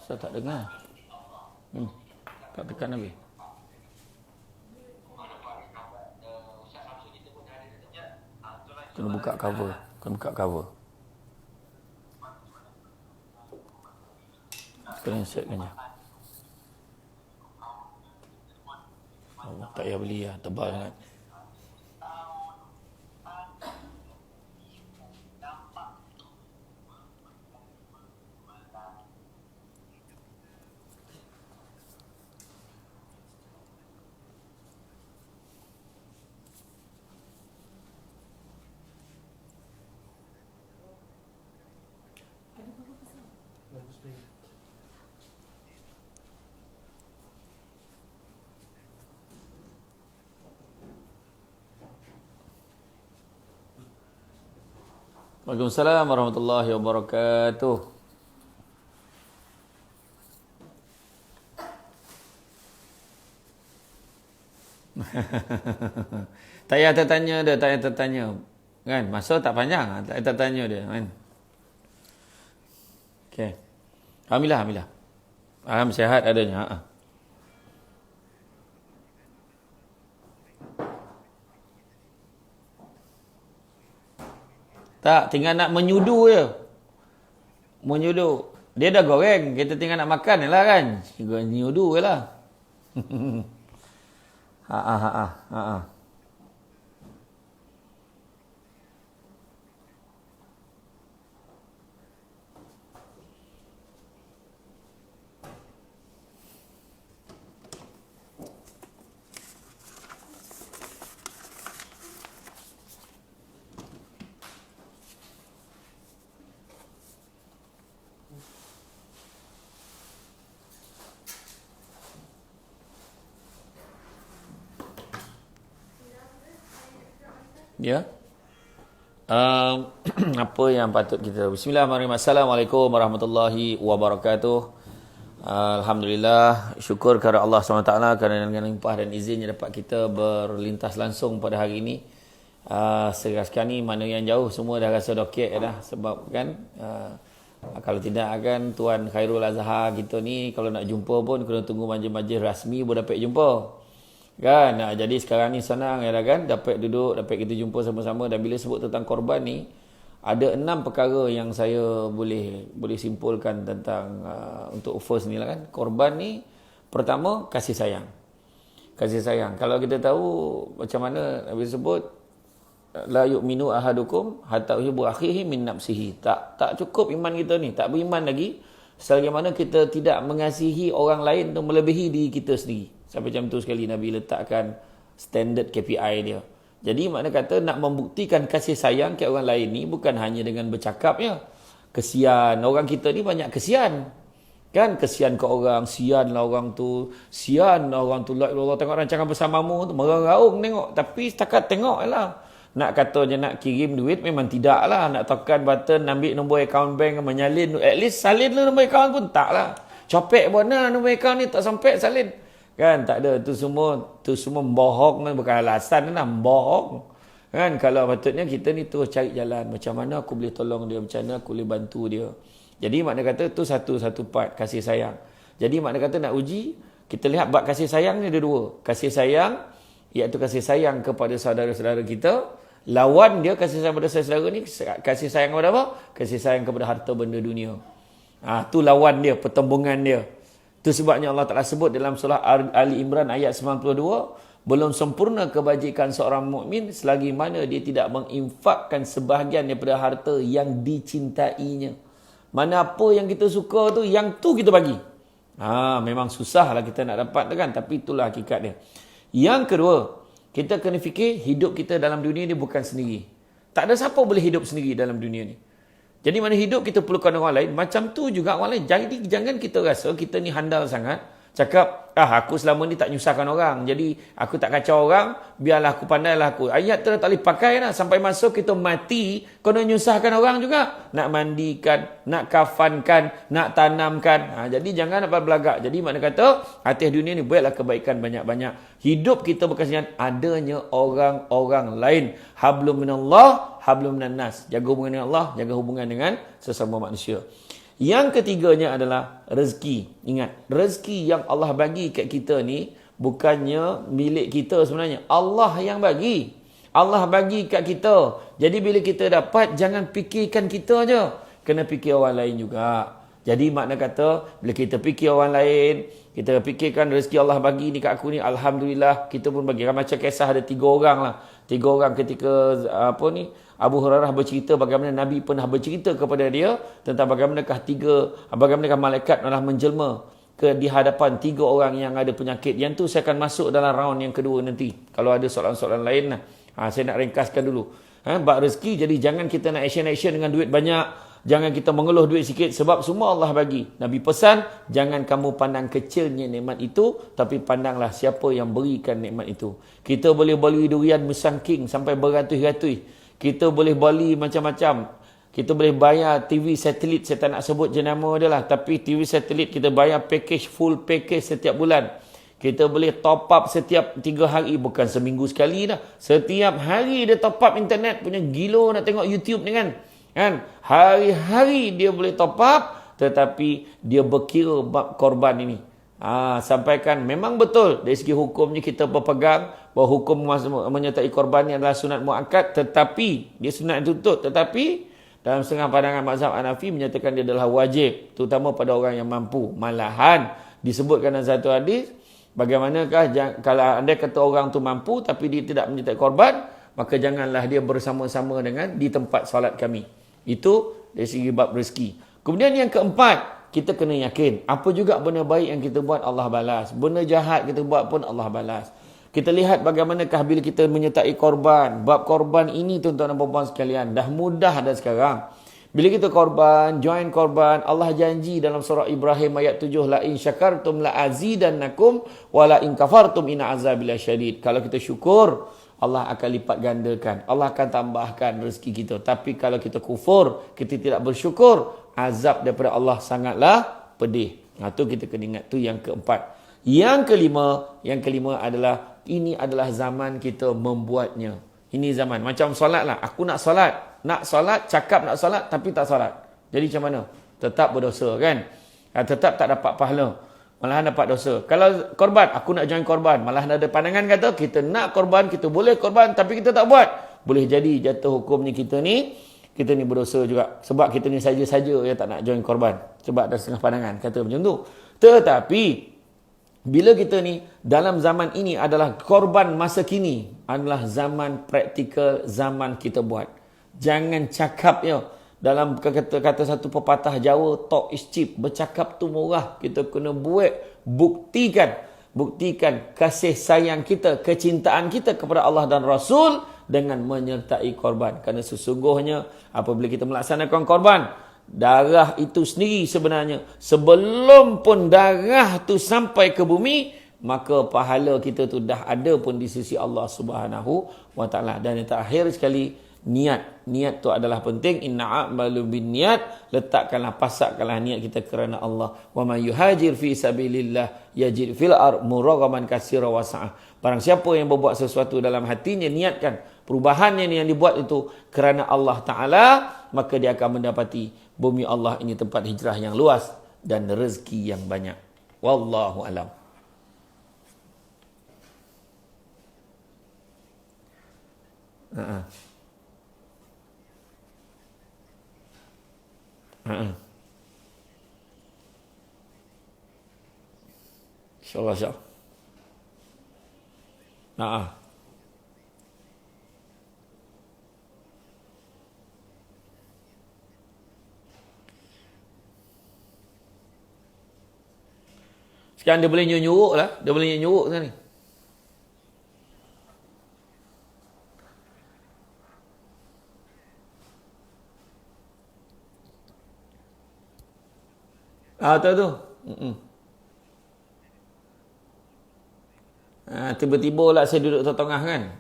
Saya tak dengar. Tak tekan habis. Kena buka cover. Kena buka cover. Kena setkan je. Allah, tak payah beli lah. Tebal sangat. Waalaikumsalam warahmatullahi wabarakatuh. Tak payah tertanya dia, tak payah tertanya. Kan? Masa tak panjang, tak payah tertanya dia. Kan? Okey. Alhamdulillah, alhamdulillah. Alhamdulillah sihat adanya. Tak, tinggal nak menyudu je. Menyudu. Dia dah goreng, kita tinggal nak makan je lah kan. Menyudu je lah. Ha. Ya. Apa yang patut kita Bismillahirrahmanirrahim. Assalamualaikum warahmatullahi wabarakatuh. Alhamdulillah, syukur kepada Allah SWT kerana dengan limpah dan izinnya dapat kita berlintas langsung pada hari ini. Sekarang ni mana yang jauh semua dah rasa dokek dah. Sebab kan kalau tidak akan Tuan Khairul Azhar kita ni kalau nak jumpa pun kena tunggu majlis-majlis rasmi baru dapat jumpa. Kan? Jadi sekarang ni senang ya kan, dapat duduk, dapat kita jumpa sama-sama. Dan bila sebut tentang korban ni, ada 6 perkara yang saya boleh simpulkan tentang untuk first ni lah kan. Korban ni pertama kasih sayang. Kasih sayang. Kalau kita tahu macam mana Nabi sebut la yu'minu ahadukum hatta yuhibbu akhihi min nafsihi. Tak cukup iman kita ni, tak beriman lagi selagi mana kita tidak mengasihi orang lain tu melebihi diri kita sendiri. Sampai macam tu sekali Nabi letakkan standard KPI dia. Jadi makna kata nak membuktikan kasih sayang ke orang lain ni bukan hanya dengan bercakap ya. Kesian. Orang kita ni banyak kesian. Kan kesian ke orang, sian lah orang tu. Sian lah orang tu. Allah tengok rancangan bersamamu tu. Merang-raung tengok. Tapi setakat tengok lah. Nak katanya nak kirim duit memang tidak lah. Nak tekan button, ambil nombor akaun bank, menyalin. At least salin lah nombor akaun pun tak lah. Copek mana nombor akaun ni tak sampai salin. Kan tak ada, tu semua bohong kan, bukan alasan lah, bohong. Kan kalau patutnya kita ni terus cari jalan macam mana aku boleh tolong dia, macam mana aku boleh bantu dia. Jadi makna kata tu satu part kasih sayang. Jadi makna kata nak uji, kita lihat bab kasih sayang ni ada 2. Kasih sayang iaitu kasih sayang kepada saudara-saudara kita. Lawan dia kasih sayang kepada saudara ni kasih sayang kepada apa? Kasih sayang kepada harta benda dunia. Tu lawan dia, pertembungan dia. Itu sebabnya Allah Ta'ala sebut dalam surah Ali Imran ayat 92, belum sempurna kebajikan seorang mukmin selagi mana dia tidak menginfakkan sebahagian daripada harta yang dicintainya. Mana apa yang kita suka tu, yang tu kita bagi. Memang susah lah kita nak dapat kan, tapi itulah hakikat dia. Yang kedua, kita kena fikir hidup kita dalam dunia ni bukan sendiri. Tak ada siapa boleh hidup sendiri dalam dunia ni. Jadi mana hidup kita perlukan orang lain, macam tu juga orang lain. Jadi jangan kita rasa kita ni handal sangat. Cakap, aku selama ni tak nyusahkan orang. Jadi aku tak kacau orang, biarlah aku pandailah aku. Ayat tu dah tak boleh pakai dah. Sampai masa kita mati, kena nyusahkan orang juga. Nak mandikan, nak kafankan, nak tanamkan. Jadi jangan dapat belagak. Jadi makna kata, atas dunia ni buatlah kebaikan banyak-banyak. Hidup kita berkasihan adanya orang-orang lain. Hablum minallah, hablum minan nas. Jaga hubungan dengan Allah, jaga hubungan dengan sesama manusia. Yang ketiganya adalah rezeki. Ingat, rezeki yang Allah bagi kat kita ni bukannya milik kita sebenarnya. Allah yang bagi. Allah bagi kat kita. Jadi bila kita dapat, jangan fikirkan kita je. Kena fikir orang lain juga. Jadi makna kata, bila kita fikir orang lain, kita fikirkan rezeki Allah bagi ni kat aku ni, Alhamdulillah, kita pun bagi. Macam kisah ada 3 orang lah. 3 orang ketika Abu Hurairah bercerita bagaimana Nabi pernah bercerita kepada dia tentang bagaimanakah malaikat adalah menjelma di hadapan 3 orang yang ada penyakit. Yang tu saya akan masuk dalam round yang kedua nanti. Kalau ada soalan-soalan lain lah. Saya nak ringkaskan dulu. Bab rezeki, jadi jangan kita nak action dengan duit banyak. Jangan kita mengeluh duit sikit sebab semua Allah bagi. Nabi pesan, jangan kamu pandang kecilnya nikmat itu, tapi pandanglah siapa yang berikan nikmat itu. Kita boleh beli durian Musangking sampai beratus-ratus. Kita boleh beli macam-macam. Kita boleh bayar TV satelit, saya tak nak sebut jenama dia lah. Tapi TV satelit kita bayar full package setiap bulan. Kita boleh top up setiap 3 hari, bukan seminggu sekali dah. Setiap hari dia top up internet, punya gila nak tengok YouTube ni kan. Hari-hari dia boleh top up, tetapi dia berkira bab korban ini. Sampaikan memang betul dari segi hukumnya kita berpegang bahawa hukum menyertai korban ini adalah sunat muakkad, tetapi dia sunat tuntut, tetapi dalam setengah pandangan mazhab Hanafi menyatakan dia adalah wajib, terutama pada orang yang mampu. Malahan disebutkan dalam satu hadis, bagaimanakah kalau anda kata orang tu mampu tapi dia tidak menyertai korban, maka janganlah dia bersama-sama dengan di tempat solat kami. Itu dari segi bab rezeki. Kemudian yang keempat, kita kena yakin apa juga benda baik yang kita buat Allah balas. Benda jahat kita buat pun Allah balas. Kita lihat bagaimanakah bila kita menyertai korban. Bab korban ini tuan-tuan dan puan-puan sekalian, dah mudah dah sekarang. Bila kita korban, join korban, Allah janji dalam surah Ibrahim ayat 7, la in syakartum la azidannakum wa la in kafartum inna azabi lasyadid. Kalau kita syukur, Allah akan lipat gandakan. Allah akan tambahkan rezeki kita. Tapi kalau kita kufur, kita tidak bersyukur, azab daripada Allah sangatlah pedih. Itu kita kena ingat. Itu yang keempat. Yang kelima adalah, ini adalah zaman kita membuatnya. Ini zaman. Macam solat lah. Aku nak solat. Nak solat, cakap nak solat, tapi tak solat. Jadi macam mana? Tetap berdosa kan? Tetap tak dapat pahala. Malahan dapat dosa. Kalau korban, aku nak join korban. Malahan ada pandangan kata, kita nak korban, kita boleh korban, tapi kita tak buat. Boleh jadi jatuh hukumnya kita ni berdosa juga. Sebab kita ni saja-saja yang tak nak join korban. Sebab ada setengah pandangan kata macam tu. Tetapi, bila kita ni, dalam zaman ini adalah korban masa kini, adalah zaman praktikal, zaman kita buat. Jangan cakap ya. Dalam kata-kata satu pepatah Jawa, talk is cheap. Bercakap tu murah. Kita kena buat. Buktikan kasih sayang kita, kecintaan kita kepada Allah dan Rasul dengan menyertai korban. Kerana sesungguhnya apabila kita melaksanakan korban, darah itu sendiri sebenarnya, sebelum pun darah tu sampai ke bumi, maka pahala kita tu dah ada pun di sisi Allah Subhanahu wa taala. Dan yang terakhir sekali, niat tu adalah penting. Inna a'malu binniyat, letakkanlah, pasakkanlah niat kita kerana Allah. Wa man yuhajir fi sabilillah yajid fil ard muragaman katsira wa sa'ah. Barang siapa yang berbuat sesuatu dalam hatinya, niatkan perubahannya yang dibuat itu kerana Allah Taala, maka dia akan mendapati bumi Allah ini tempat hijrah yang luas dan rezeki yang banyak. Wallahu alam. InsyaAllah, insyaAllah. Sekarang dia boleh nyuruh lah. Dia boleh nyuruh sana ni. Tahu tu. Tiba-tiba lah saya duduk tengah-tengah kan.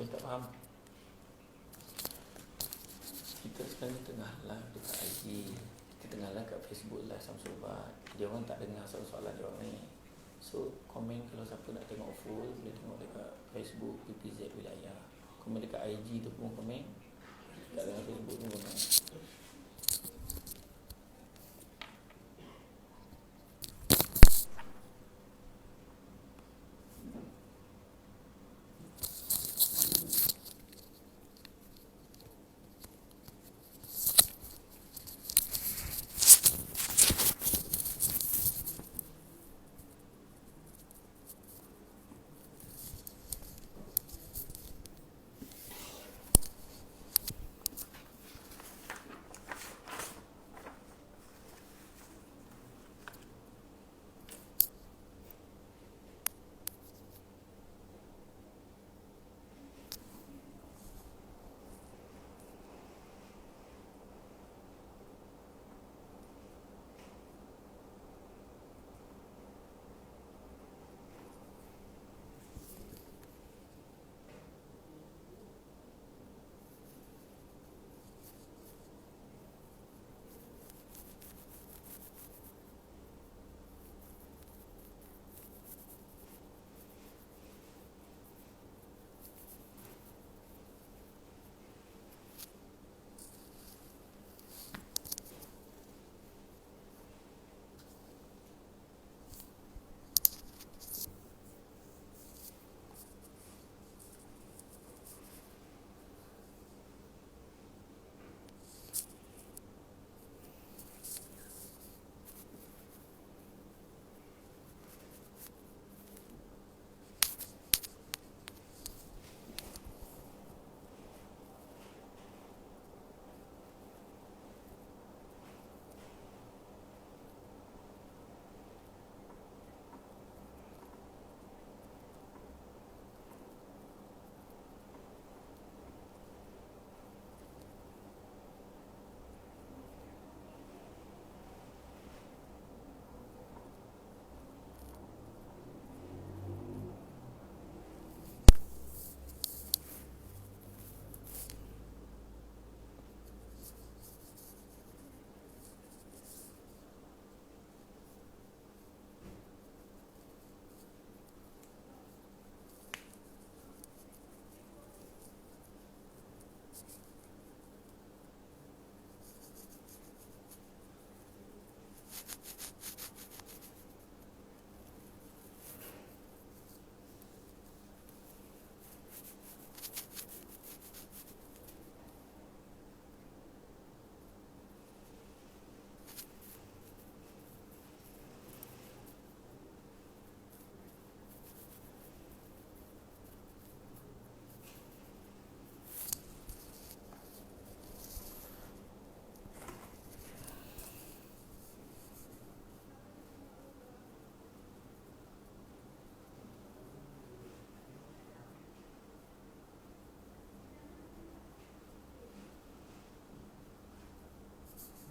yang tak faham. Kita sekarang tengah live dekat IG, kita tengah live kat Facebook live Samsul Ubat. Dia orang tak dengar soalan dia orang ni. So komen kalau siapa nak tengok full, boleh tengok dekat Facebook PPZ Wilayah. Komen dekat IG tu pun komen. Dekat dalam Facebook tu komen.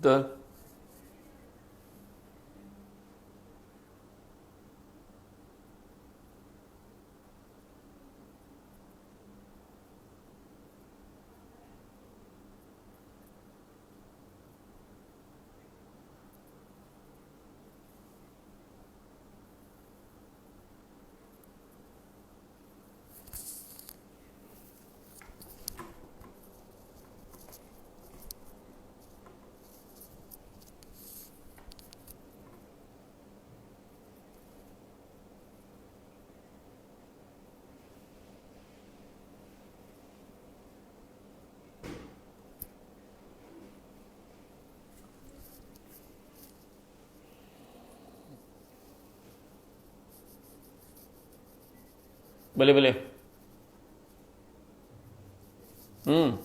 Betul. Boleh, boleh. Hmm.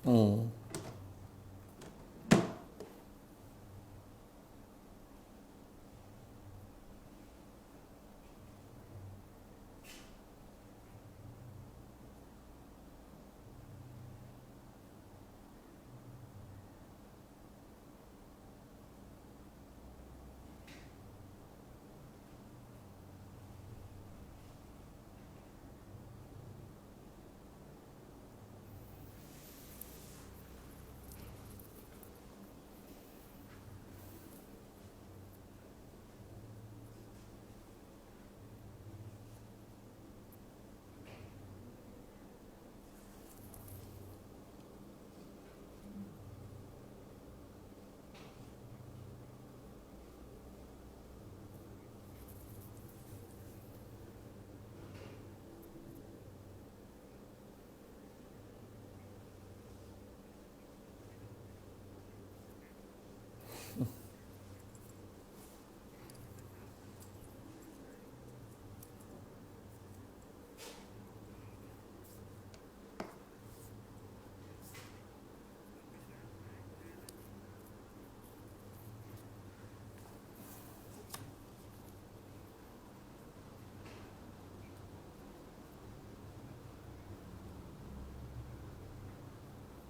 Hmm.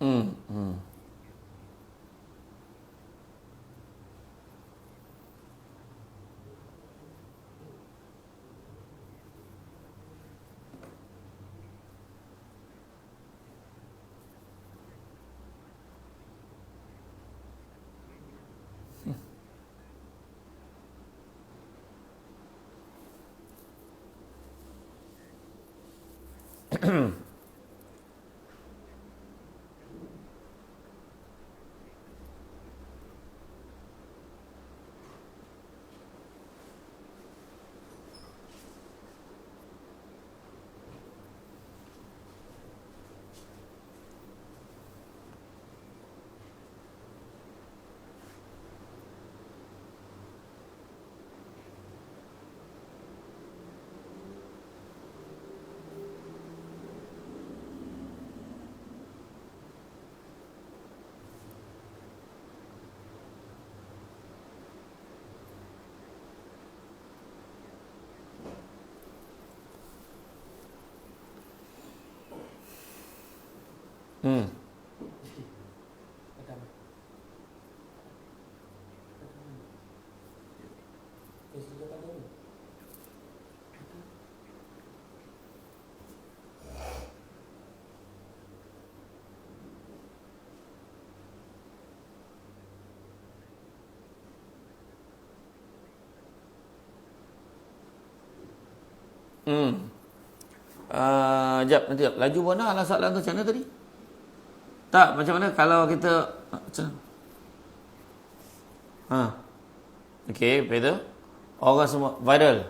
Hmm. Hmm. Hmm. Hmm. Jap, nanti laju mana ala soalan tu macam mana tadi? Tak, macam mana kalau kita macam okey, betul. Orang semua viral.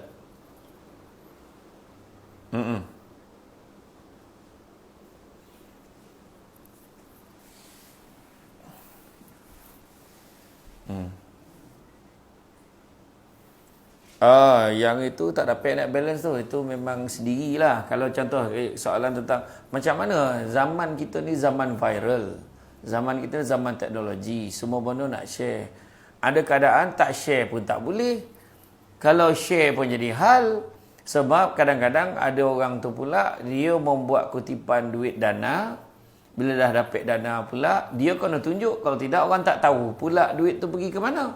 Yang itu tak dapat nak balance tu. Itu memang sendirilah. Kalau contoh soalan tentang macam mana zaman kita ni zaman viral. Zaman kita ni zaman teknologi. Semua benda nak share. Ada keadaan tak share pun tak boleh. Kalau share pun jadi hal. Sebab kadang-kadang ada orang tu pula, dia membuat kutipan duit dana. Bila dah dapat dana pula, dia kena tunjuk. Kalau tidak, orang tak tahu pula duit tu pergi ke mana.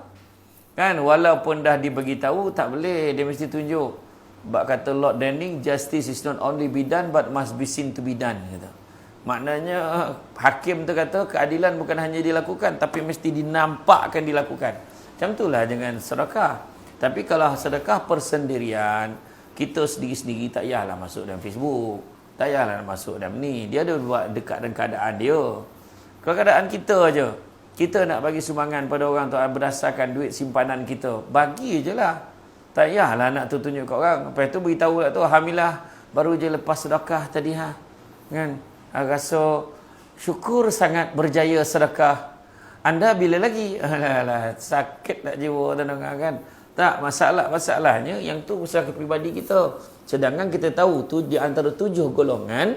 Kan, walaupun dah dibagi tahu, tak boleh. Dia mesti tunjuk. Sebab kata Lord Denning, justice is not only be done, but must be seen to be done. Kata. Maknanya, hakim tu kata, keadilan bukan hanya dilakukan, tapi mesti dinampakkan dilakukan. Macam itulah dengan sedekah. Tapi kalau sedekah persendirian, kita sendiri-sendiri tak payahlah masuk dalam Facebook. Tak payahlah masuk dalam ni. Dia ada buat dekat dengan keadaan dia. Kalau keadaan kita aja. Kita nak bagi sumbangan pada orang tu berdasarkan duit simpanan kita. Bagi je lah. Tak payahlah nak tunjuk kat orang. Lepas tu beritahu lah tu, alhamdulillah baru je lepas sedekah tadi Kan? Rasa syukur sangat berjaya sedekah. Anda bila lagi? Alah, sakit tak jiwa tuan kan? Tak, masalahnya yang tu masalah peribadi kita. Sedangkan kita tahu tu di antara 7 golongan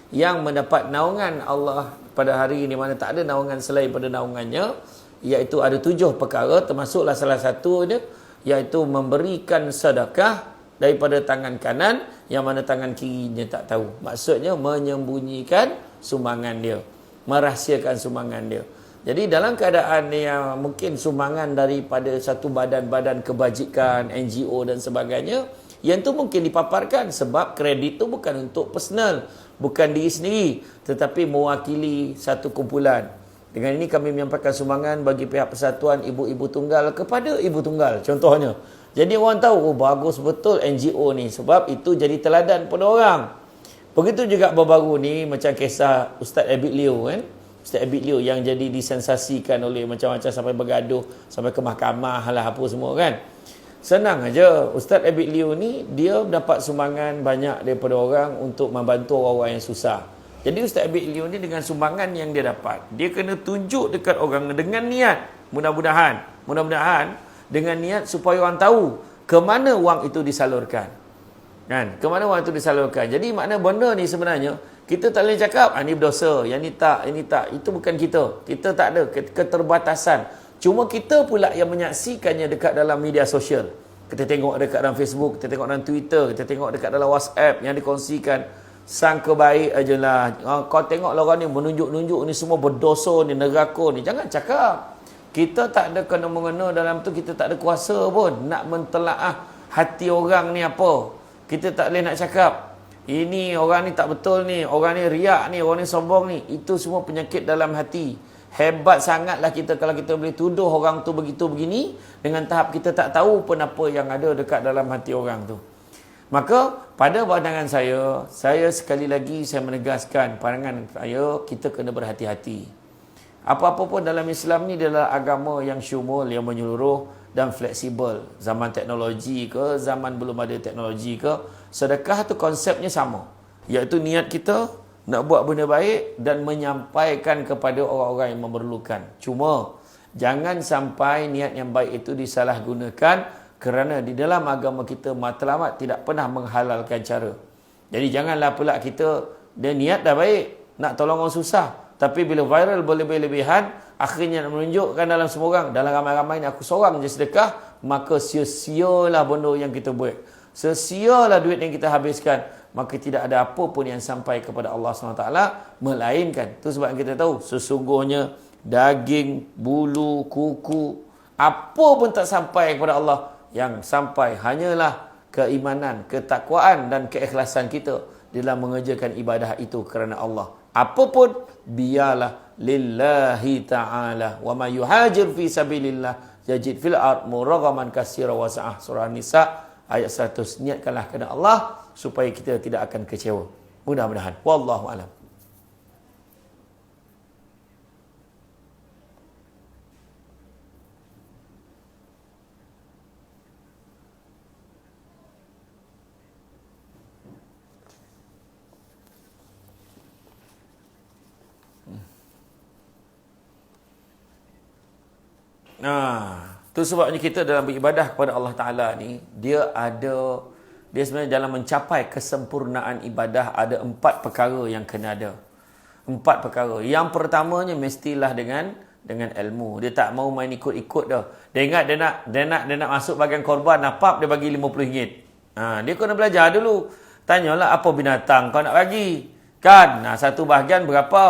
yang mendapat naungan Allah pada hari ini, mana tak ada naungan selain pada naungannya, iaitu ada 7 perkara, termasuklah salah satu dia, iaitu memberikan sedekah daripada tangan kanan, yang mana tangan kirinya tak tahu. Maksudnya menyembunyikan sumbangan dia, merahsiakan sumbangan dia. Jadi dalam keadaan yang mungkin sumbangan daripada satu badan-badan kebajikan, NGO dan sebagainya, yang tu mungkin dipaparkan sebab kredit tu bukan untuk personal, bukan diri sendiri, tetapi mewakili satu kumpulan. Dengan ini kami menyampaikan sumbangan bagi pihak persatuan ibu-ibu tunggal kepada ibu tunggal, contohnya. Jadi orang tahu, oh bagus betul NGO ni, sebab itu jadi teladan pada orang. Begitu juga baru-baru ni macam kisah Ustaz Abid Liu kan. Ustaz Abid Liu yang jadi disensasikan oleh macam-macam sampai bergaduh, sampai ke mahkamah lah apa semua kan. Senang aja, Ustaz Abid Liu ni dia dapat sumbangan banyak daripada orang untuk membantu orang-orang yang susah. Jadi Ustaz Abid Liu ni dengan sumbangan yang dia dapat, dia kena tunjuk dekat orang dengan niat, mudah-mudahan dengan niat supaya orang tahu ke mana wang itu disalurkan. Kan? Ke mana wang itu disalurkan. Jadi makna benda ni sebenarnya kita tak boleh cakap ni berdosa, yang ni tak, ini tak. Itu bukan kita. Kita tak ada keterbatasan. Cuma kita pula yang menyaksikannya dekat dalam media sosial. Kita tengok dekat dalam Facebook, kita tengok dalam Twitter, kita tengok dekat dalam WhatsApp yang dikongsikan. Sangka baik ajalah. Kau tengok orang ni menunjuk-nunjuk ni semua berdosa ni, neraka ni. Jangan cakap. Kita tak ada kena-mengena dalam tu, kita tak ada kuasa pun nak mentelaah hati orang ni apa. Kita tak boleh nak cakap, ini orang ni tak betul ni, orang ni riak ni, orang ni sombong ni. Itu semua penyakit dalam hati. Hebat sangatlah kita kalau kita boleh tuduh orang tu begitu begini dengan tahap kita tak tahu pun apa yang ada dekat dalam hati orang tu. Maka pada pandangan saya sekali lagi saya menegaskan pandangan saya, kita kena berhati-hati. Apa-apa pun dalam Islam ni adalah agama yang syumul, yang menyeluruh dan fleksibel. Zaman teknologi ke, zaman belum ada teknologi ke, sedekah tu konsepnya sama. Iaitu niat kita nak buat benda baik dan menyampaikan kepada orang-orang yang memerlukan. Cuma jangan sampai niat yang baik itu disalahgunakan, kerana di dalam agama kita matlamat tidak pernah menghalalkan cara. Jadi janganlah pula kita dia niat dah baik nak tolong orang susah, tapi bila viral berlebih-lebihan, akhirnya nak menunjukkan dalam semua orang, dalam ramai-ramai ni aku seorang je sedekah, maka sia-sialah benda yang kita buat. Sia-sialah duit yang kita habiskan, maka tidak ada apa pun yang sampai kepada Allah SWT, melainkan tu sebab kita tahu sesungguhnya daging, bulu, kuku, apa pun tak sampai kepada Allah. Yang sampai hanyalah keimanan, ketakwaan dan keikhlasan kita dalam mengerjakan ibadah itu kerana Allah. Apapun biarlah lillahi ta'ala. Wa may yuhajir fi sabilillah yajid fil ard muraghaman katsira wa sa'ah. Surah Nisa ayat 100. Niatkanlah kerana Allah supaya kita tidak akan kecewa. Mudah-mudahan. Wallahu a'lam. Tu sebabnya kita dalam beribadah kepada Allah Ta'ala ni, dia sebenarnya dalam mencapai kesempurnaan ibadah ada 4 perkara yang kena ada. 4 perkara. Yang pertamanya mestilah dengan ilmu. Dia tak mau main ikut-ikut dah. Dia ingat dia nak masuk bahagian korban, napap dia bagi RM50. Dia kena belajar dulu. Tanyalah apa binatang kau nak bagi. Kan? Satu bahagian berapa?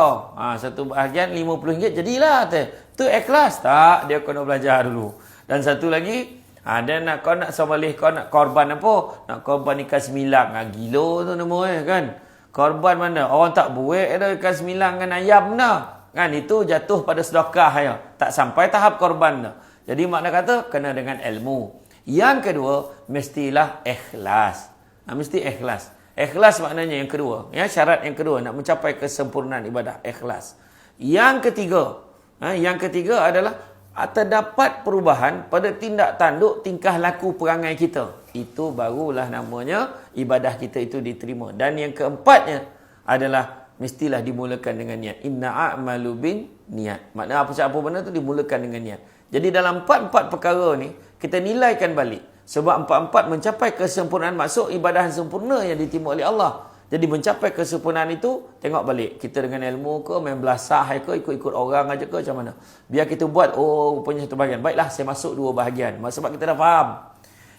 Satu bahagian RM50 jadilah. Tu ikhlas tak? Dia kena belajar dulu. Dan satu lagi, dia nak kau nak sembelih, kau nak korban apa? Nak korban ikan semilang. Gila tu nama kan? Korban mana? Orang tak buat ada ikan semilang dengan ayam dah. Kan? Itu jatuh pada sedekah ya. Tak sampai tahap korban dah. Jadi makna kata kena dengan ilmu. Yang kedua, mestilah ikhlas. Mesti ikhlas. Ikhlas maknanya yang kedua. Ya, syarat yang kedua nak mencapai kesempurnaan ibadah, ikhlas. Yang ketiga adalah terdapat perubahan pada tindak tanduk, tingkah laku perangai kita. Itu barulah namanya ibadah kita itu diterima. Dan yang keempatnya adalah mestilah dimulakan dengan niat. Inna a'malu bin niat. Maknanya apa benda tu dimulakan dengan niat. Jadi dalam 4 perkara ni kita nilaikan balik. Sebab 4 mencapai kesempurnaan, maksud ibadah yang sempurna yang diterima oleh Allah. Jadi mencapai kesempurnaan itu, tengok balik. Kita dengan ilmu ke, main belasah ke, ikut-ikut orang aja ke, macam mana. Biar kita buat, rupanya satu bahagian. Baiklah, saya masuk 2 bahagian. Sebab kita dah faham.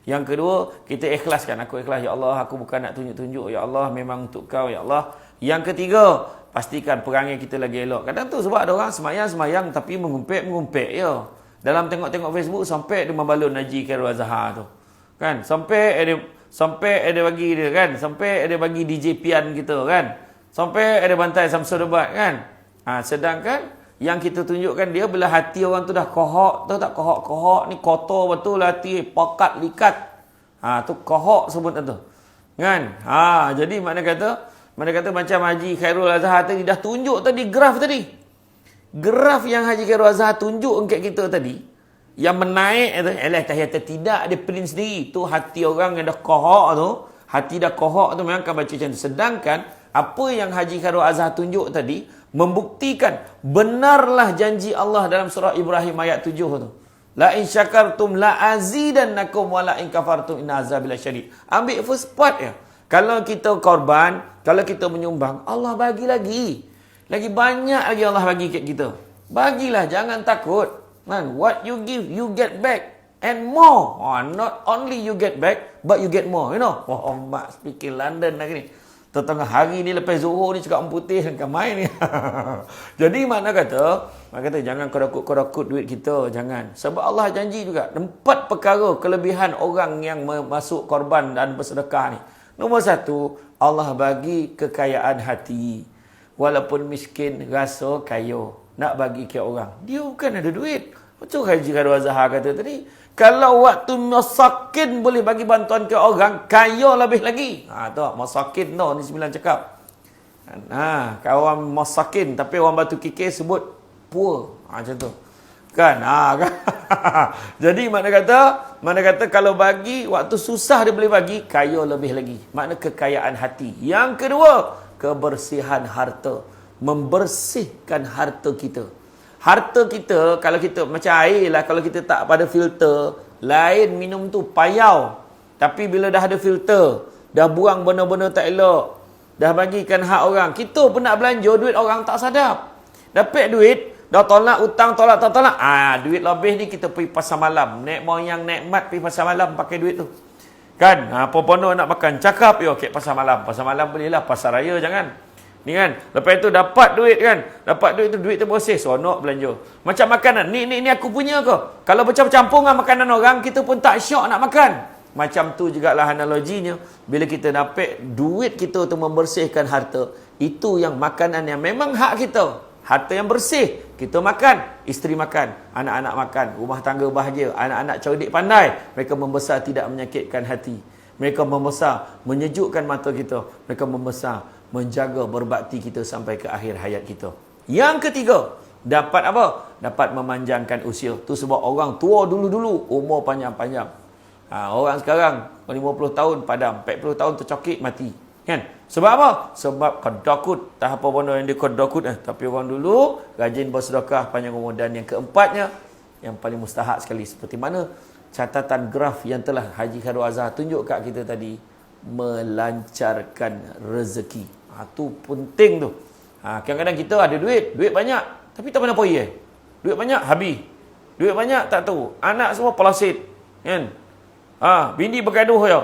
Yang kedua, kita ikhlaskan. Aku ikhlas, ya Allah, aku bukan nak tunjuk-tunjuk. Ya Allah, memang untuk kau, ya Allah. Yang ketiga, pastikan perangai kita lagi elok. Kadang tu sebab ada orang semayang, tapi mengumpet ya. Dalam tengok-tengok Facebook, sampai dia membalun Haji Khairul Azhar tu. Kan? Sampai ada bagi dia kan, sampai ada bagi DJ Pian kita kan, sampai ada bantai Samsul Debat kan. Sedangkan yang kita tunjukkan dia bila hati orang tu dah kohok, tahu tak kohok ni kotor betul hati, pakat likat. Tu kohok sebut tu. Kan? Jadi mana kata macam Haji Khairul Azhar tadi dah tunjuk tadi graf tadi. Graf yang Haji Khairul Azhar tunjuk kat kita tadi, yang menaik tu, tahiyat tidak ada print sendiri. Tu hati orang yang dah kohok tu, hati dah kohok tu memang akan baca macam tu. Sedangkan apa yang Haji Khairul Azhar tunjuk tadi membuktikan benarlah janji Allah dalam surah Ibrahim ayat 7 tu. La in syakartum la azidannakum wa la in kafartum inna azabi lasyadid. Ambil first part ya. Kalau kita korban, kalau kita menyumbang, Allah bagi lagi. Lagi banyak lagi Allah bagi kat kita. Bagilah, jangan takut. Man, what you give, you get back. And more. Not only you get back, but you get more. You know. Mak speaking London lagi ni. Tengah hari ni lepas Zuhur ni cakap putih kan main ni. Jadi makna kata jangan kodokut duit kita. Jangan. Sebab Allah janji juga. 4 perkara kelebihan orang yang masuk korban dan bersedekah ni. Nombor 1, Allah bagi kekayaan hati. Walaupun miskin, rasa kaya. Nak bagi ke orang. Dia bukan ada duit. Macam Haji Khairul Azhar kata tadi. Kalau waktu masakin boleh bagi bantuan ke orang, kaya lebih lagi. Tu masakin tu, ni 9 cakap. Kawan masakin, tapi orang Batu Kikir sebut poor. Macam tu. Kan? Jadi mana kata kalau bagi, waktu susah dia boleh bagi, kaya lebih lagi. Makna kekayaan hati. Yang kedua, kebersihan harta. Membersihkan harta kita. Harta kita, kalau kita macam air lah, kalau kita tak pada filter, lain minum tu payau. Tapi bila dah ada filter, dah buang benda-benda tak elok, dah bagikan hak orang, kita pun nak belanja, duit orang tak sadap. Dapat duit, dah tolak utang, tak tolak. Duit lebih ni kita pergi pasar malam. Nek moyang, nek mat pergi pasar malam pakai duit tu. Kan? Pono nak makan, cakap, ke pasar malam. Pasar malam boleh lah, pasar raya jangan. Ni kan, lepas itu dapat duit kan, dapat duit tu, duit tu bersih, seronok belanja. Macam makanan, ni aku punya ke? Kalau bercampur dengan makanan orang, kita pun tak syok nak makan. Macam tu jugalah analoginya, bila kita dapat duit kita tu membersihkan harta, itu yang makanan yang memang hak kita. Harta yang bersih, kita makan, isteri makan, anak-anak makan, rumah tangga bahagia, anak-anak cerdik pandai, mereka membesar tidak menyakitkan hati. Mereka membesar, menyejukkan mata kita. Mereka membesar, menjaga berbakti kita sampai ke akhir hayat kita. Yang ketiga, dapat apa? Dapat memanjangkan usia. Tu sebab orang tua dulu-dulu umur panjang-panjang. Orang sekarang 50 tahun padam, 40 tahun tercokik mati. Kan? Sebab apa? Sebab kedokut. Tak apa benda yang dia kedokut. Tapi orang dulu rajin bersedekah, panjang umur. Dan yang keempatnya, yang paling mustahak sekali, seperti mana catatan graf yang telah Haji Khairul Azhar tunjuk kat kita tadi, melancarkan rezeki. Tu penting tu. Kadang-kadang kita ada duit banyak, tapi tak mana pergi. Duit banyak habis. Duit banyak tak tahu. Anak semua pelasit. Kan? Bini bergaduh je.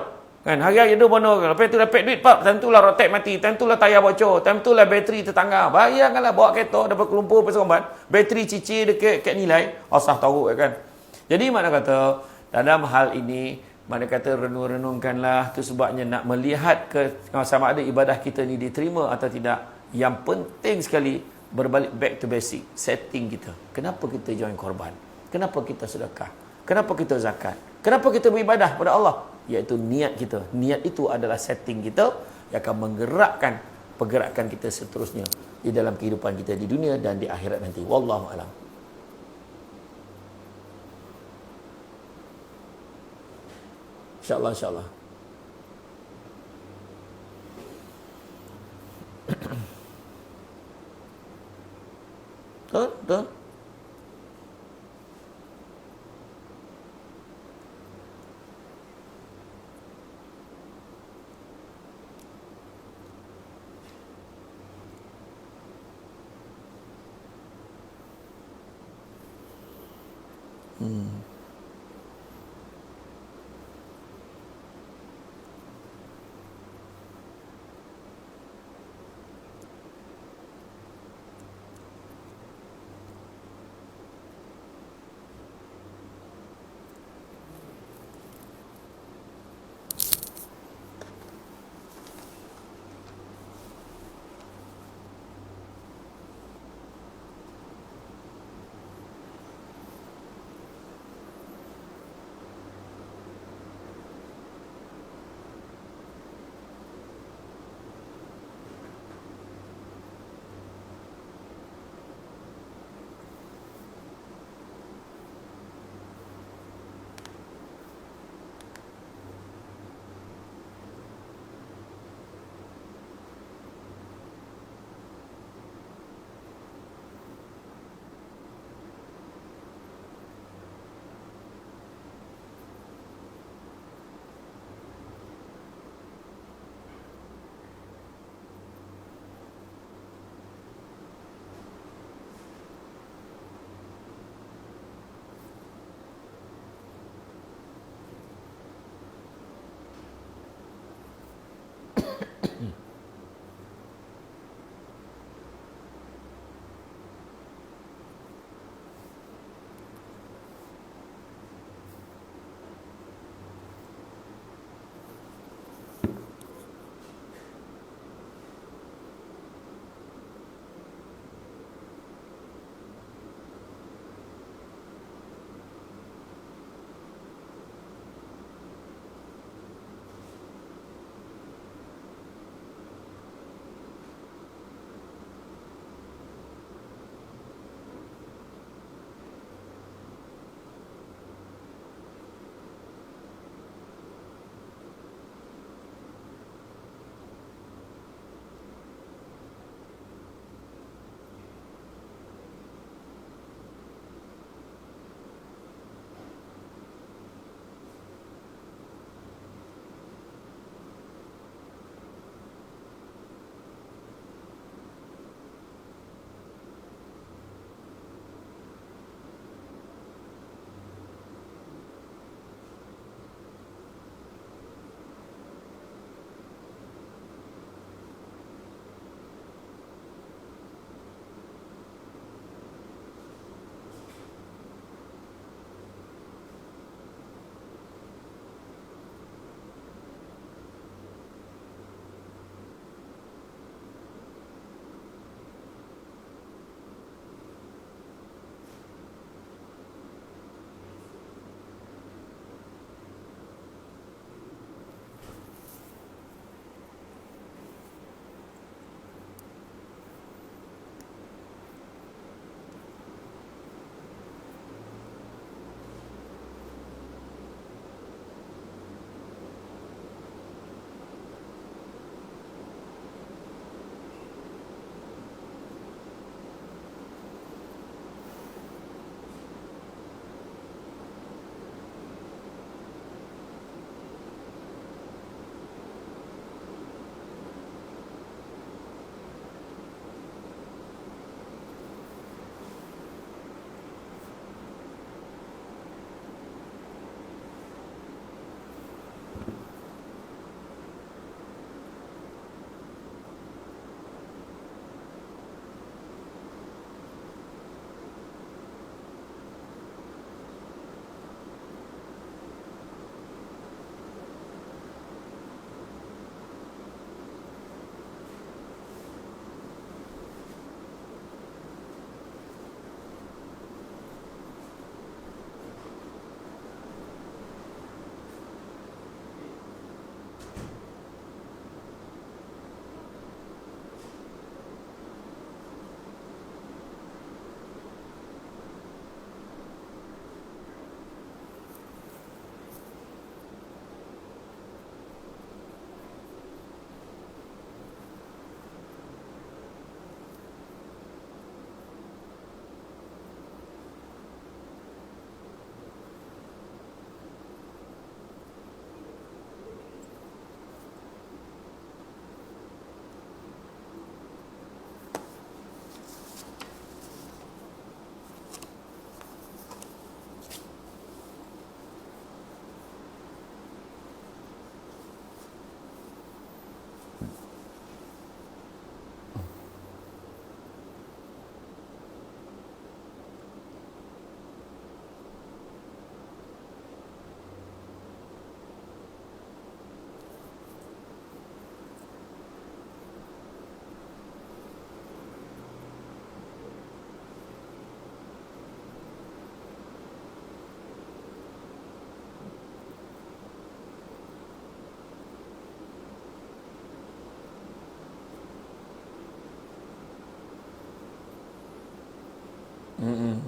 Kan? Hari-hari ada benda. Lepas tu dapat duit, pak, time tu lah rotek mati, time tu lah tayar bocor, time tu lah bateri tertanggar. Bayangkanlah bawa kereta dapat kelumpur pasal kombat, bateri cicir dekat nilai, asah tahu kan. Jadi mana kata dalam hal ini, mana kata renung-renungkanlah. Tu sebabnya nak melihat sama ada ibadah kita ni diterima atau tidak. Yang penting sekali berbalik back to basic, setting kita. Kenapa kita join korban? Kenapa kita sedekah? Kenapa kita zakat? Kenapa kita beribadah pada Allah? Iaitu niat kita. Niat itu adalah setting kita yang akan menggerakkan pergerakan kita seterusnya di dalam kehidupan kita di dunia dan di akhirat nanti. Wallahu a'lam. InsyaAllah, insyaAllah. Betul? Hmm.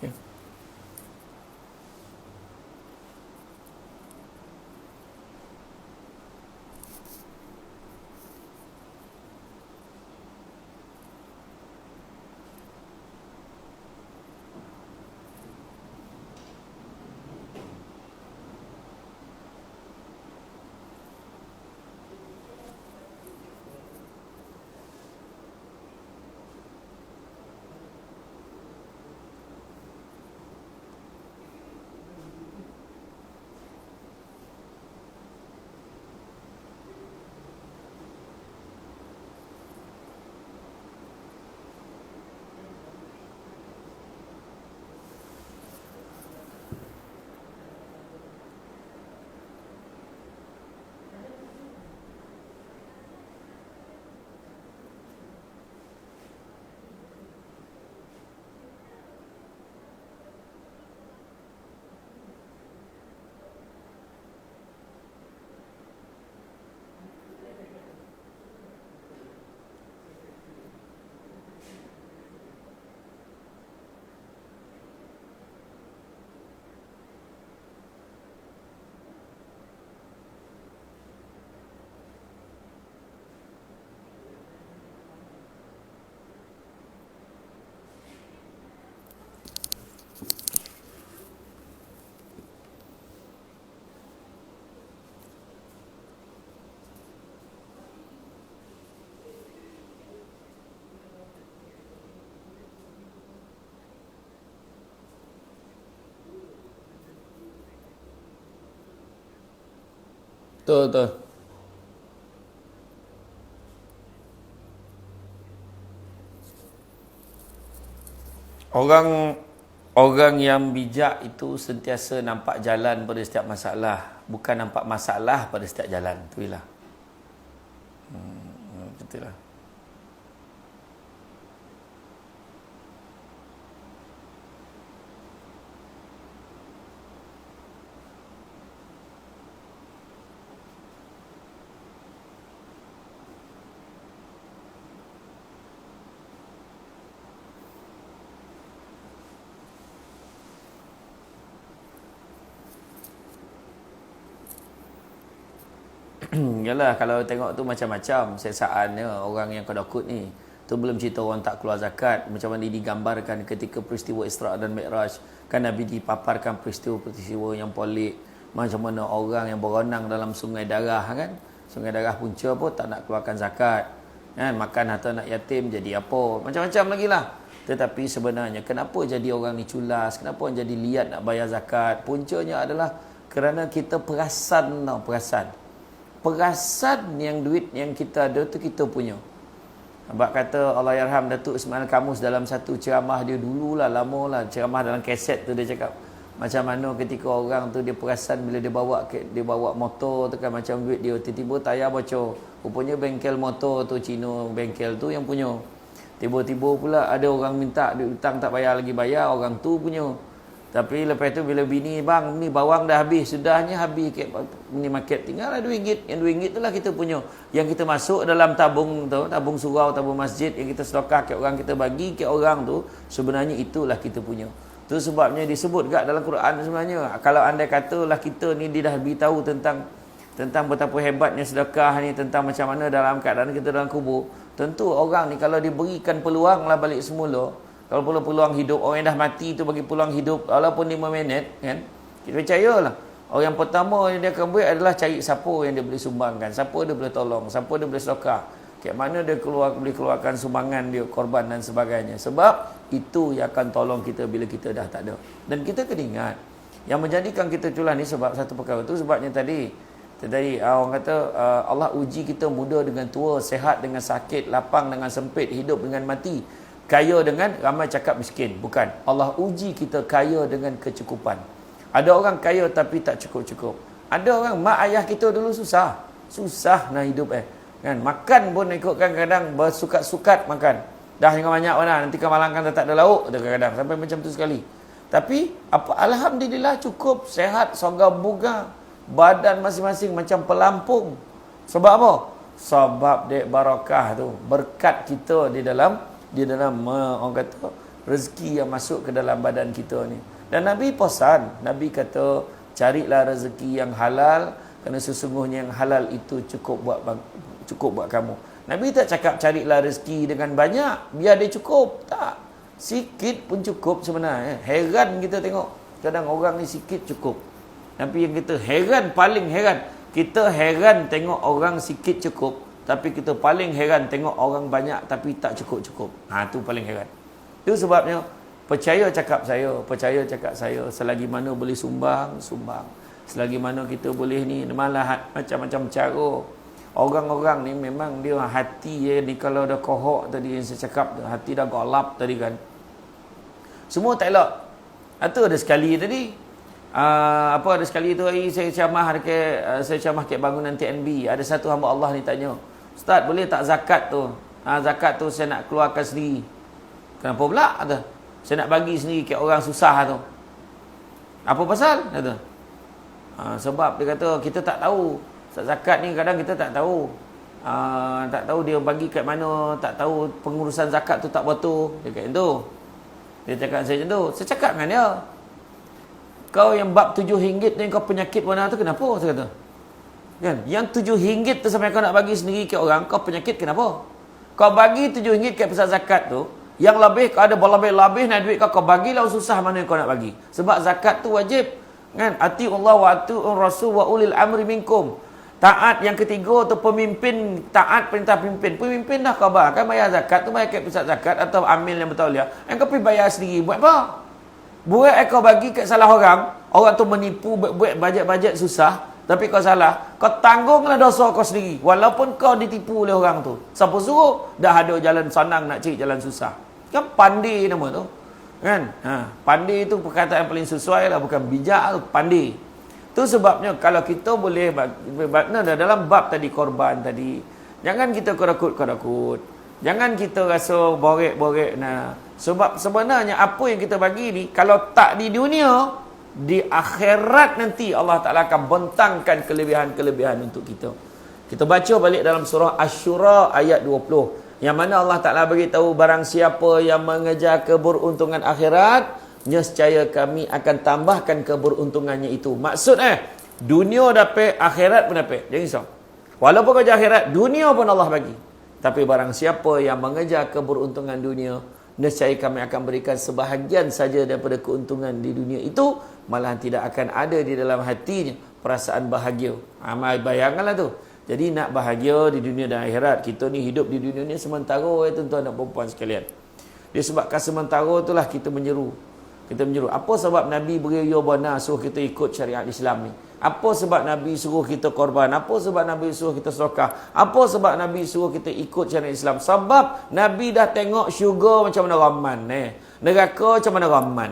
Okay. Betul, betul. Orang orang yang bijak itu sentiasa nampak jalan pada setiap masalah, bukan nampak masalah pada setiap jalan. Itulah. Betul lah. Yalah, kalau tengok tu macam-macam sesaan orang yang kedokut ni. Tu belum cerita orang tak keluar zakat. Macam mana digambarkan ketika peristiwa Isra' dan Mi'raj. Kan Nabi dipaparkan peristiwa-peristiwa yang pelik. Macam mana orang yang berenang dalam sungai darah kan. Sungai darah punca pun tak nak keluarkan zakat. Kan? Makan harta anak yatim jadi apa. Macam-macam lagi lah. Tetapi sebenarnya kenapa jadi orang ni culas. Kenapa orang jadi liat nak bayar zakat. Puncanya adalah kerana kita perasan tau. Perasan yang duit yang kita ada tu kita punya. Sebab kata Allahyarham Datuk Ismail Kamus dalam satu ceramah dia dululah, lamalah, ceramah dalam kaset tu dia cakap macam mana ketika orang tu dia perasan bila dia bawa motor tu kan, macam duit dia tiba-tiba tayar bocor. Rupanya bengkel motor tu Cina, bengkel tu yang punya. Tiba-tiba pula ada orang minta duit hutang tak bayar lagi, bayar orang tu punya. Tapi lepas tu bila bini, bang ni bawang dah habis, sudahnya habis ni market, tinggal lah RM2. Yang RM2 tu lah kita punya. Yang kita masuk dalam tabung tu, tabung surau, tabung masjid yang kita sedekah ke orang, kita bagi ke orang tu, sebenarnya itulah kita punya. Tu sebabnya disebut kat dalam Quran sebenarnya. Kalau anda katalah kita ni dia dah beritahu tentang betapa hebatnya sedekah ni, tentang macam mana dalam keadaan kita dalam kubur, tentu orang ni kalau diberikan peluang lah balik semula. Kalau peluang hidup, orang yang dah mati tu bagi peluang hidup walaupun 5 minit kan, kita percayalah orang yang pertama yang dia akan buat adalah cari siapa yang dia boleh sumbangkan, siapa dia boleh tolong, siapa dia boleh sedekah, kat mana dia boleh keluarkan sumbangan dia, korban dan sebagainya. Sebab itu yang akan tolong kita bila kita dah tak ada. Dan kita kena ingat, Yang menjadikan kita culas ni sebab satu perkara tu, sebabnya tadi orang kata Allah uji kita muda dengan tua, sehat dengan sakit, lapang dengan sempit, hidup dengan mati, kaya dengan ramai cakap miskin. Bukan. Allah uji kita kaya dengan kecukupan. Ada orang kaya tapi tak cukup-cukup. Ada orang mak ayah kita dulu susah nak hidup kan. Makan pun ikut kadang bersukat-sukat makan. Dah jangan banyak mana, nanti kemalangkan tak ada lauk kadang-kadang sampai macam tu sekali. Tapi alhamdulillah cukup, sehat, sorga buga, badan masing-masing macam pelampung. Sebab apa? Sebab dek barakah tu, berkat kita di dalam orang kata rezeki yang masuk ke dalam badan kita ni. Dan Nabi pesan, Nabi kata carilah rezeki yang halal, kerana sesungguhnya yang halal itu cukup buat kamu. Nabi tak cakap carilah rezeki dengan banyak biar dia cukup. Tak. Sikit pun cukup sebenarnya. Heran kita tengok. Kadang orang ni sikit cukup. Tapi yang kita heran, paling heran. Kita heran tengok orang sikit cukup. Tapi kita paling heran tengok orang banyak tapi tak cukup-cukup. Tu paling heran. Itu sebabnya percaya cakap saya. Selagi mana boleh sumbang. Selagi mana kita boleh ni, malah macam-macam cara. Orang-orang ni memang dia hati ni kalau dah kohok tadi yang saya cakap, hati dah golap tadi kan. Semua tak elok. Itu ada sekali tadi. Ada sekali tu saya ceramah ke bangunan TNB. Ada satu hamba Allah ni tanya, "Ustaz, boleh tak zakat tu? Zakat tu saya nak keluarkan sendiri." "Kenapa pula?" kata. "Saya nak bagi sendiri ke orang susah tu." "Apa pasal?" kata. Sebab dia kata kita tak tahu. Zakat ni kadang kita tak tahu. Tak tahu dia bagi kat mana, tak tahu pengurusan zakat tu tak betul. Dia kata tu. Dia cakap saya macam tu. Saya cakap dengan dia, "Kau yang bab RM7 ni kau penyakit warna tu kenapa?" Saya kata. Kan? Yang RM7 tu sampai kau nak bagi sendiri ke orang, kau penyakit kenapa? Kau bagi RM7 ke pasal zakat tu, yang lebih kau ada lebih nak duit kau bagilah susah mana kau nak bagi. Sebab zakat tu wajib. Kan? Ati Allah wa atiur rasul wa ulil amri minkum. Taat yang ketiga tu pemimpin, taat perintah pemimpin. Pemimpin dah khabar kan bayar zakat tu, bayar kat pusat zakat atau amil yang bertauliah. Engkau pergi bayar sendiri buat apa? Buat kau bagi kat salah orang tu menipu, buat bajet-bajet susah, tapi kau salah, kau tanggunglah dosa kau sendiri walaupun kau ditipu oleh orang tu. Siapa suruh? Dah ada jalan senang nak cari jalan susah. Kan pandai nama tu. Kan? Pandai tu perkataan paling sesuai lah, bukan bijak tu, pandai. Tu sebabnya kalau kita boleh dalam bab tadi korban tadi, jangan kita korakut. Jangan kita rasa borek-borek sebab sebenarnya apa yang kita bagi ni kalau tak di dunia, di akhirat nanti Allah Taala akan bentangkan kelebihan-kelebihan untuk kita. Kita baca balik dalam surah Asy-Syura ayat 20 yang mana Allah Taala beritahu barang siapa yang mengejar keberuntungan akhirat, nescaya kami akan tambahkan keberuntungannya itu. Maksud dunia dapat, akhirat pun dapat. Jangan risau. Walaupun kerja akhirat, dunia pun Allah bagi. Tapi barang siapa yang mengejar keberuntungan dunia, nescaya kami akan berikan sebahagian saja daripada keuntungan di dunia itu, malahan tidak akan ada di dalam hatinya perasaan bahagia. Bayangkanlah tu. Jadi nak bahagia di dunia dan akhirat. Kita ni hidup di dunia ni sementara tuan-tuan dan puan-puan sekalian. Disebabkan sementara itulah kita menyeru. Apa sebab Nabi beri yobana suruh kita ikut syariat Islam ni? Apa sebab Nabi suruh kita korban? Apa sebab Nabi suruh kita sedekah? Apa sebab Nabi suruh kita ikut syariat Islam? Sebab Nabi dah tengok syurga macam mana raman neraka macam mana raman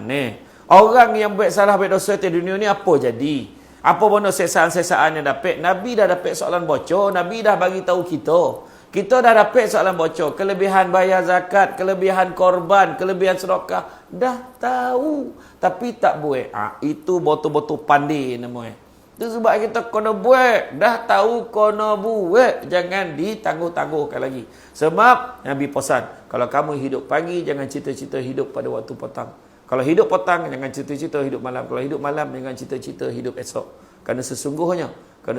Orang yang buat salah, buat dosa di dunia ni apa jadi? Apa benda sesaan-sesaan yang dapat? Nabi dah dapat soalan bocor, Nabi dah bagi tahu kita. Kita dah dapat soalan bocor, kelebihan bayar zakat, kelebihan korban, kelebihan sedekah, dah tahu tapi tak buat. Itu betul-betul pandai namanya. Itu sebab kita kena buat, dah tahu kena buat, jangan ditangguh-tangguhkan lagi. Sebab Nabi pesan, kalau kamu hidup pagi jangan cita-cita hidup pada waktu petang. Kalau hidup petang jangan cita-cita hidup malam. Kalau hidup malam jangan cita-cita hidup esok. Kerana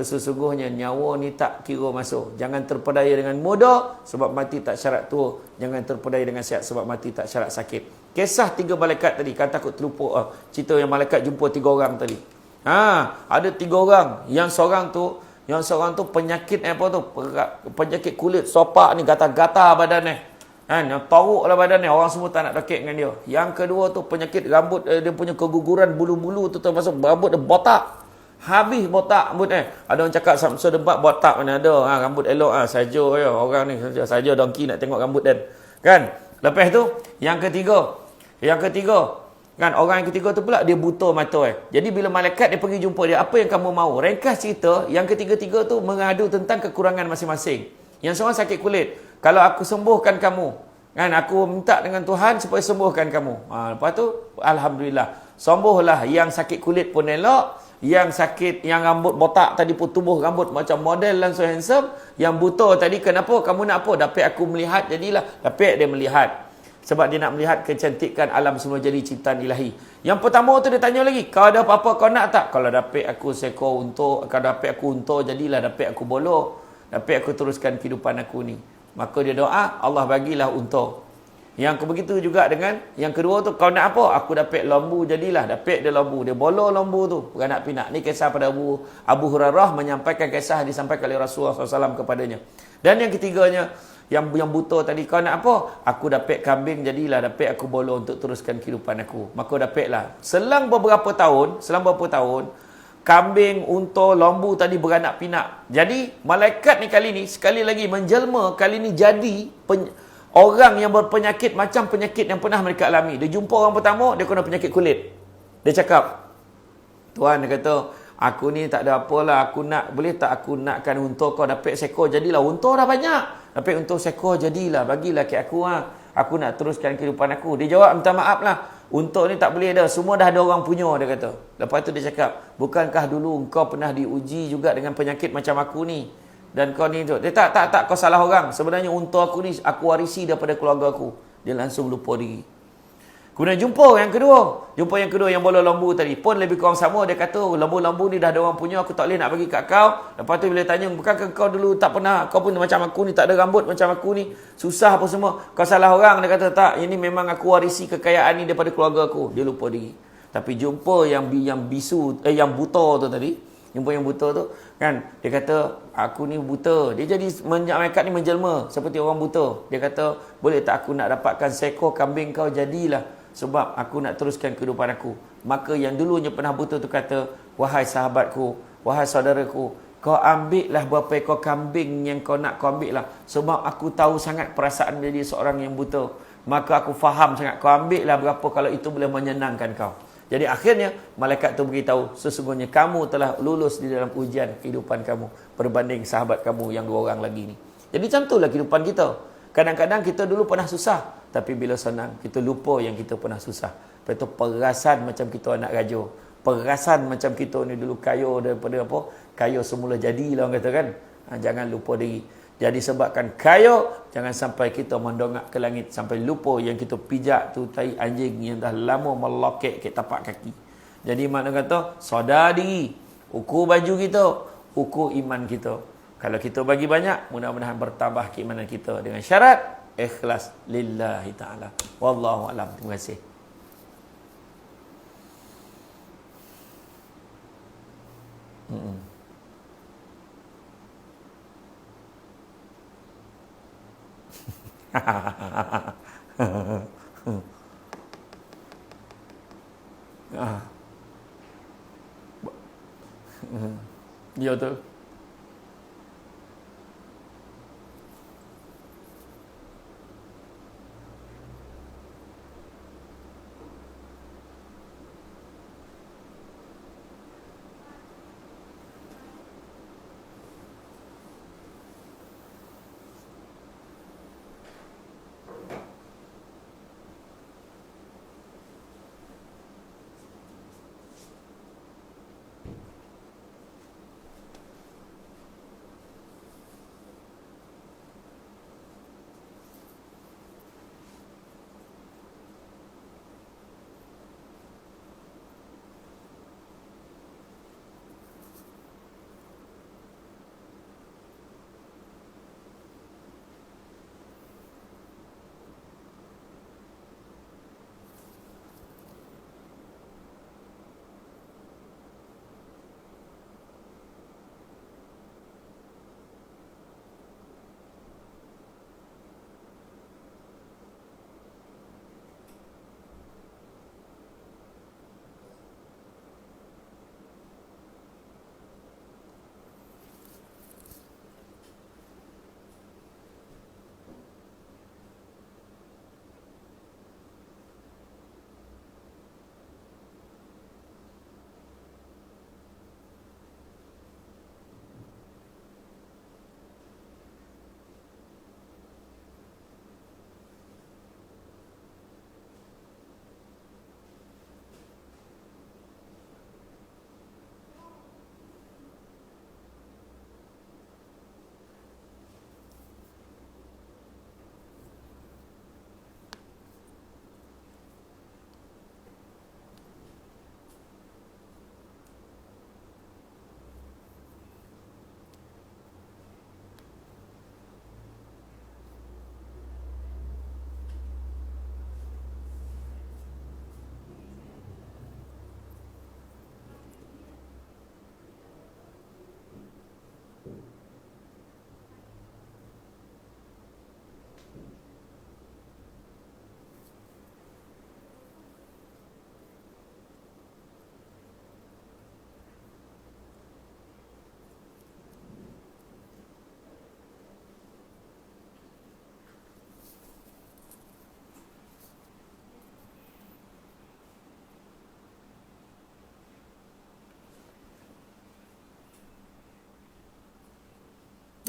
sesungguhnya nyawa ni tak kira masuk. Jangan terpedaya dengan muda sebab mati tak syarat tua. Jangan terpedaya dengan sihat sebab mati tak syarat sakit. Kisah 3 malaikat tadi, kan takut terlupa cerita yang malaikat jumpa 3 orang tadi. Ada 3 orang. Yang seorang tu penyakit penyakit kulit, sopak ni, gatal-gatal badan ni. Kan, teruklah badan dia, orang semua tak nak dekik dengan dia. Yang kedua tu penyakit rambut, dia punya keguguran bulu-bulu tu termasuk rambut dia botak. Habis botak rambut Ada orang cakap Samsul Debat botak mana ada. Rambut elok saja ya. Orang ni saja dongki nak tengok rambut dan. Kan? Lepas tu yang ketiga. Kan orang yang ketiga tu pula dia buta mata Jadi bila malaikat dia pergi jumpa dia, apa yang kamu mahu? Ringkas cerita, yang ketiga-tiga tu mengadu tentang kekurangan masing-masing. Yang seorang sakit kulit, kalau aku sembuhkan kamu, kan aku minta dengan Tuhan supaya sembuhkan kamu. Lepas tu alhamdulillah, sembuhlah. Yang sakit kulit pun elok, yang sakit, yang rambut botak tadi pun tumbuh rambut macam model langsung handsome. Yang buta tadi kenapa? Kamu nak apa? Dapat aku melihat jadilah. Dapat dia melihat. Sebab dia nak melihat kecantikan alam semula jadi ciptaan ilahi. Yang pertama tu dia tanya lagi, kau ada apa-apa kau nak tak? Kalau dapat aku seekor unta, kalau dapat aku unta jadilah, dapat aku bolok, dapat aku teruskan kehidupan aku ni. Maka dia doa, Allah bagilah unta. Yang begitu juga dengan yang kedua tu, kau nak apa? Aku dapat lembu jadilah, dapat dia lembu. Dia bolok lembu tu, beranak pinak. Ni kisah pada Abu Hurairah menyampaikan kisah disampaikan oleh Rasulullah SAW kepadanya. Dan yang ketiganya, yang buta tadi, kau nak apa? Aku dapat kambing jadilah, dapat aku bolong untuk teruskan kehidupan aku. Maka dapatlah. Selang beberapa tahun, kambing, unta, lembu tadi beranak pinak. Jadi malaikat ni kali ni sekali lagi menjelma, kali ni jadi orang yang berpenyakit macam penyakit yang pernah mereka alami. Dia jumpa orang pertama, dia kena penyakit kulit. Dia cakap, Tuhan, dia kata, aku ni tak ada apalah, aku nak, boleh tak aku nakkan unta kau dapat seekor jadilah. Unta dah banyak, dapat unta seekor jadilah, bagilah ke aku aku nak teruskan kehidupan aku. Dia jawab, minta maaf lah, unta ni tak boleh dah, semua dah ada orang punya, dia kata. Lepas tu dia cakap, bukankah dulu kau pernah diuji juga dengan penyakit macam aku ni? Dan kau ni tu, dia tak, kau salah orang. Sebenarnya unta aku ni aku warisi daripada keluarga aku. Dia langsung lupa diri. Kemudian jumpa yang kedua yang bola lembu tadi pun lebih kurang sama. Dia kata, lembu-lembu ni dah ada orang punya, aku tak boleh nak bagi kat kau. Lepas tu bila tanya, bukankah kau dulu tak pernah, kau pun macam aku ni, tak ada rambut macam aku ni, susah apa semua, kau salah orang? Dia kata, tak, ini memang aku warisi kekayaan ni daripada keluarga aku. Dia lupa diri. Tapi jumpa yang buta tu tadi, jumpa yang buta tu kan, dia kata, aku ni buta. Dia jadi malaikat ni menjelma seperti orang buta. Dia kata, boleh tak aku nak dapatkan seekor kambing kau jadilah, sebab aku nak teruskan kehidupan aku. Maka yang dulunya pernah buta tu kata, wahai sahabatku, wahai saudaraku, kau ambillah berapa ekor kambing yang kau nak, kau ambillah, sebab aku tahu sangat perasaan menjadi seorang yang buta. Maka aku faham sangat, kau ambillah berapa kalau itu boleh menyenangkan kau. Jadi akhirnya malaikat tu beritahu, sesungguhnya kamu telah lulus di dalam ujian kehidupan kamu berbanding sahabat kamu yang dua orang lagi ni. Jadi macam itulah kehidupan kita. Kadang-kadang kita dulu pernah susah, tapi bila senang kita lupa yang kita pernah susah. Lepas tu perasan macam kita anak raja, perasan macam kita ni dulu kaya daripada apa? Kaya semula jadilah orang kata kan. Jangan lupa diri. Jadi sebabkan kaya, jangan sampai kita mendongak ke langit sampai lupa yang kita pijak tu tai anjing yang dah lama melokek ke tapak kaki. Jadi makna kata, sadar diri, ukur baju kita, ukur iman kita. Kalau kita bagi banyak, mudah-mudahan bertambah keimanan kita dengan syarat ikhlas lillahi ta'ala. Wallahu a'lam. Terima kasih. Ya betul.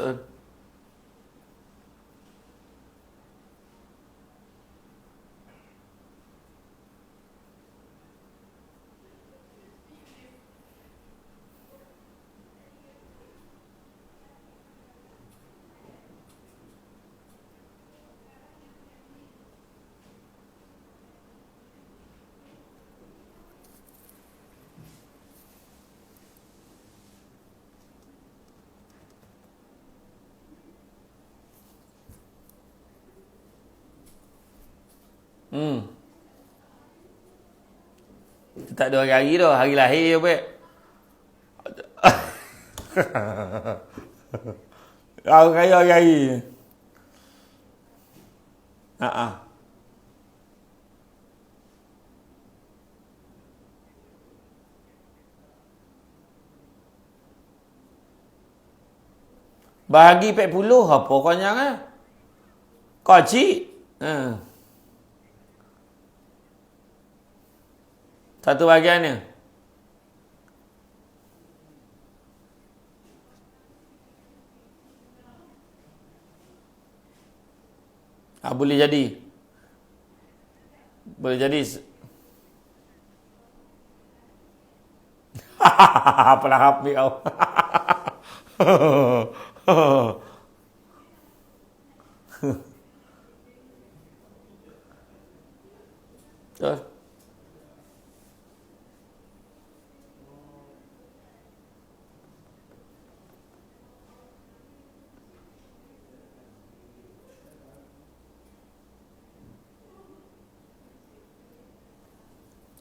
Betul. Hmm. Tak ada hari tu, hari lahir apa? Hari raya hari. Ha ah. Bahagi 40 apa kau nyang ah? Kau cik. Ha. Satu bahagiannya. Boleh jadi. Boleh jadi. Apalah hap kau. Betul.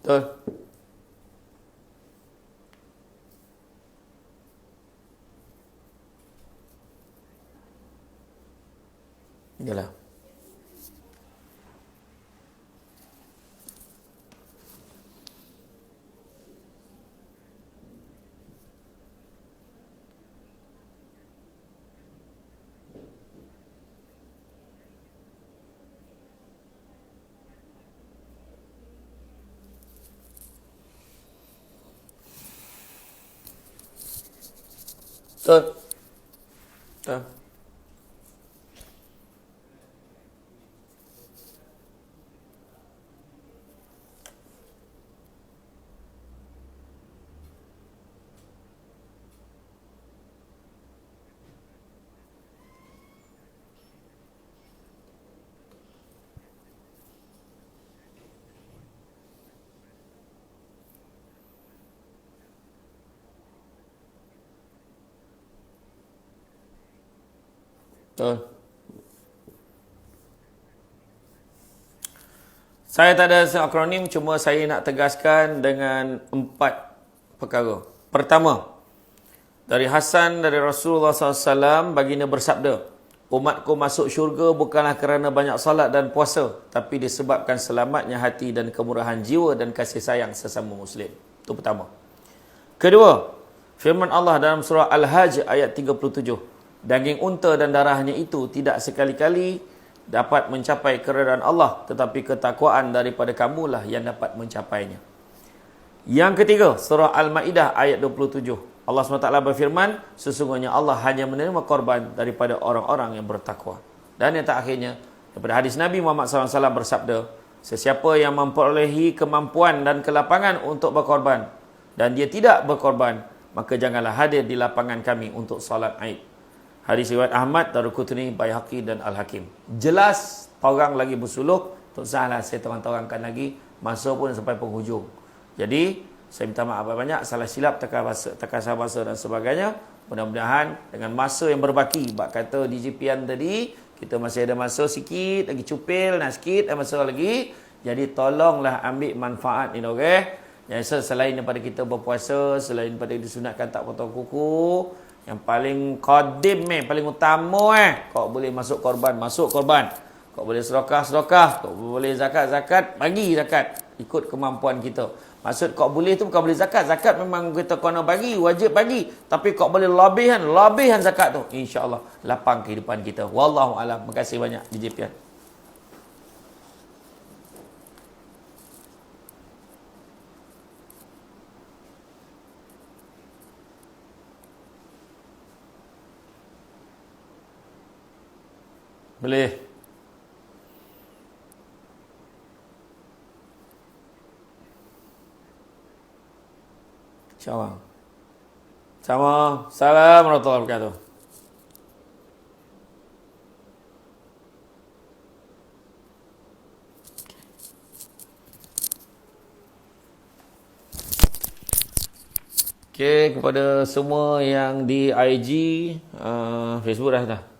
Betul. Yalah. Betul. Betul. Betul. Saya tak ada akronim, cuma saya nak tegaskan dengan 4 perkara. Pertama, dari Hasan dari Rasulullah SAW, baginda bersabda, umatku masuk syurga bukanlah kerana banyak salat dan puasa, tapi disebabkan selamatnya hati dan kemurahan jiwa dan kasih sayang sesama Muslim. Itu pertama. Kedua, firman Allah dalam surah Al-Hajj ayat 37, daging unta dan darahnya itu tidak sekali-kali dapat mencapai keredaan Allah, tetapi ketakwaan daripada kamulah yang dapat mencapainya. Yang ketiga, surah Al-Ma'idah ayat 27. Allah SWT berfirman, sesungguhnya Allah hanya menerima korban daripada orang-orang yang bertakwa. Dan yang terakhirnya, daripada hadis Nabi Muhammad SAW bersabda, sesiapa yang memperolehi kemampuan dan kelapangan untuk berkorban, dan dia tidak berkorban, maka janganlah hadir di lapangan kami untuk salat Aid. Hadis riwayat Ahmad, Daruqutni, Baihaqi dan Al-Hakim. Jelas, orang lagi bersuluh, tak salah saya terang-terangkan lagi, masa pun sampai penghujung. Jadi, saya minta maaf banyak, salah silap, takasar bahasa dan sebagainya. Mudah-mudahan dengan masa yang berbaki, bak kata DJPN tadi, kita masih ada masa sikit, lagi cupil, nak sikit, ada masa lagi. Jadi, tolonglah ambil manfaat ini, okey? Jadi, selain daripada kita berpuasa, selain daripada disunatkan tak potong kuku, yang paling qadim paling utama kau boleh masuk korban, kau boleh sedekah, kau boleh zakat, bagi zakat ikut kemampuan kita. Maksud kau boleh tu bukan boleh zakat memang kita kena bagi, wajib bagi, tapi kau boleh lebihan zakat tu, insya-Allah lapang kehidupan kita. Wallahu alam. Terima kasih banyak DJ Pian. Boleh. InsyaAllah. Sama. Assalamualaikum warahmatullahi wabarakatuh. Okay, kepada semua yang di IG, Facebook dah.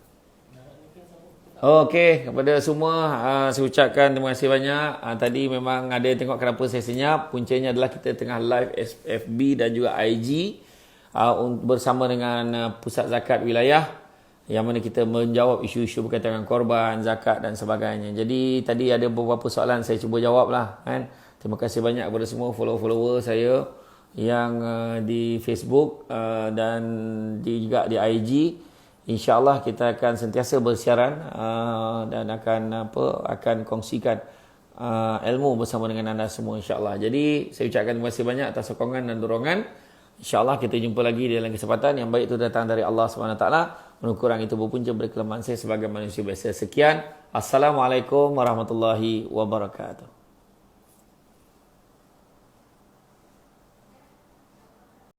Okey, kepada semua saya ucapkan terima kasih banyak. Tadi memang ada yang tengok kenapa saya senyap. Puncanya adalah kita tengah live FB dan juga IG bersama dengan Pusat Zakat Wilayah yang mana kita menjawab isu-isu berkaitan dengan korban, zakat dan sebagainya. Jadi tadi ada beberapa soalan saya cuba jawab lah kan. Terima kasih banyak kepada semua follower-follower saya yang di Facebook dan juga di IG. InsyaAllah kita akan sentiasa bersiaran dan akan kongsikan ilmu bersama dengan anda semua insyaAllah. Jadi saya ucapkan terima kasih banyak atas sokongan dan dorongan. InsyaAllah kita jumpa lagi dalam kesempatan yang baik itu datang dari Allah SWT. Menurut kurang itu berpunca dari kelemahan saya sebagai manusia biasa. Sekian. Assalamualaikum warahmatullahi wabarakatuh.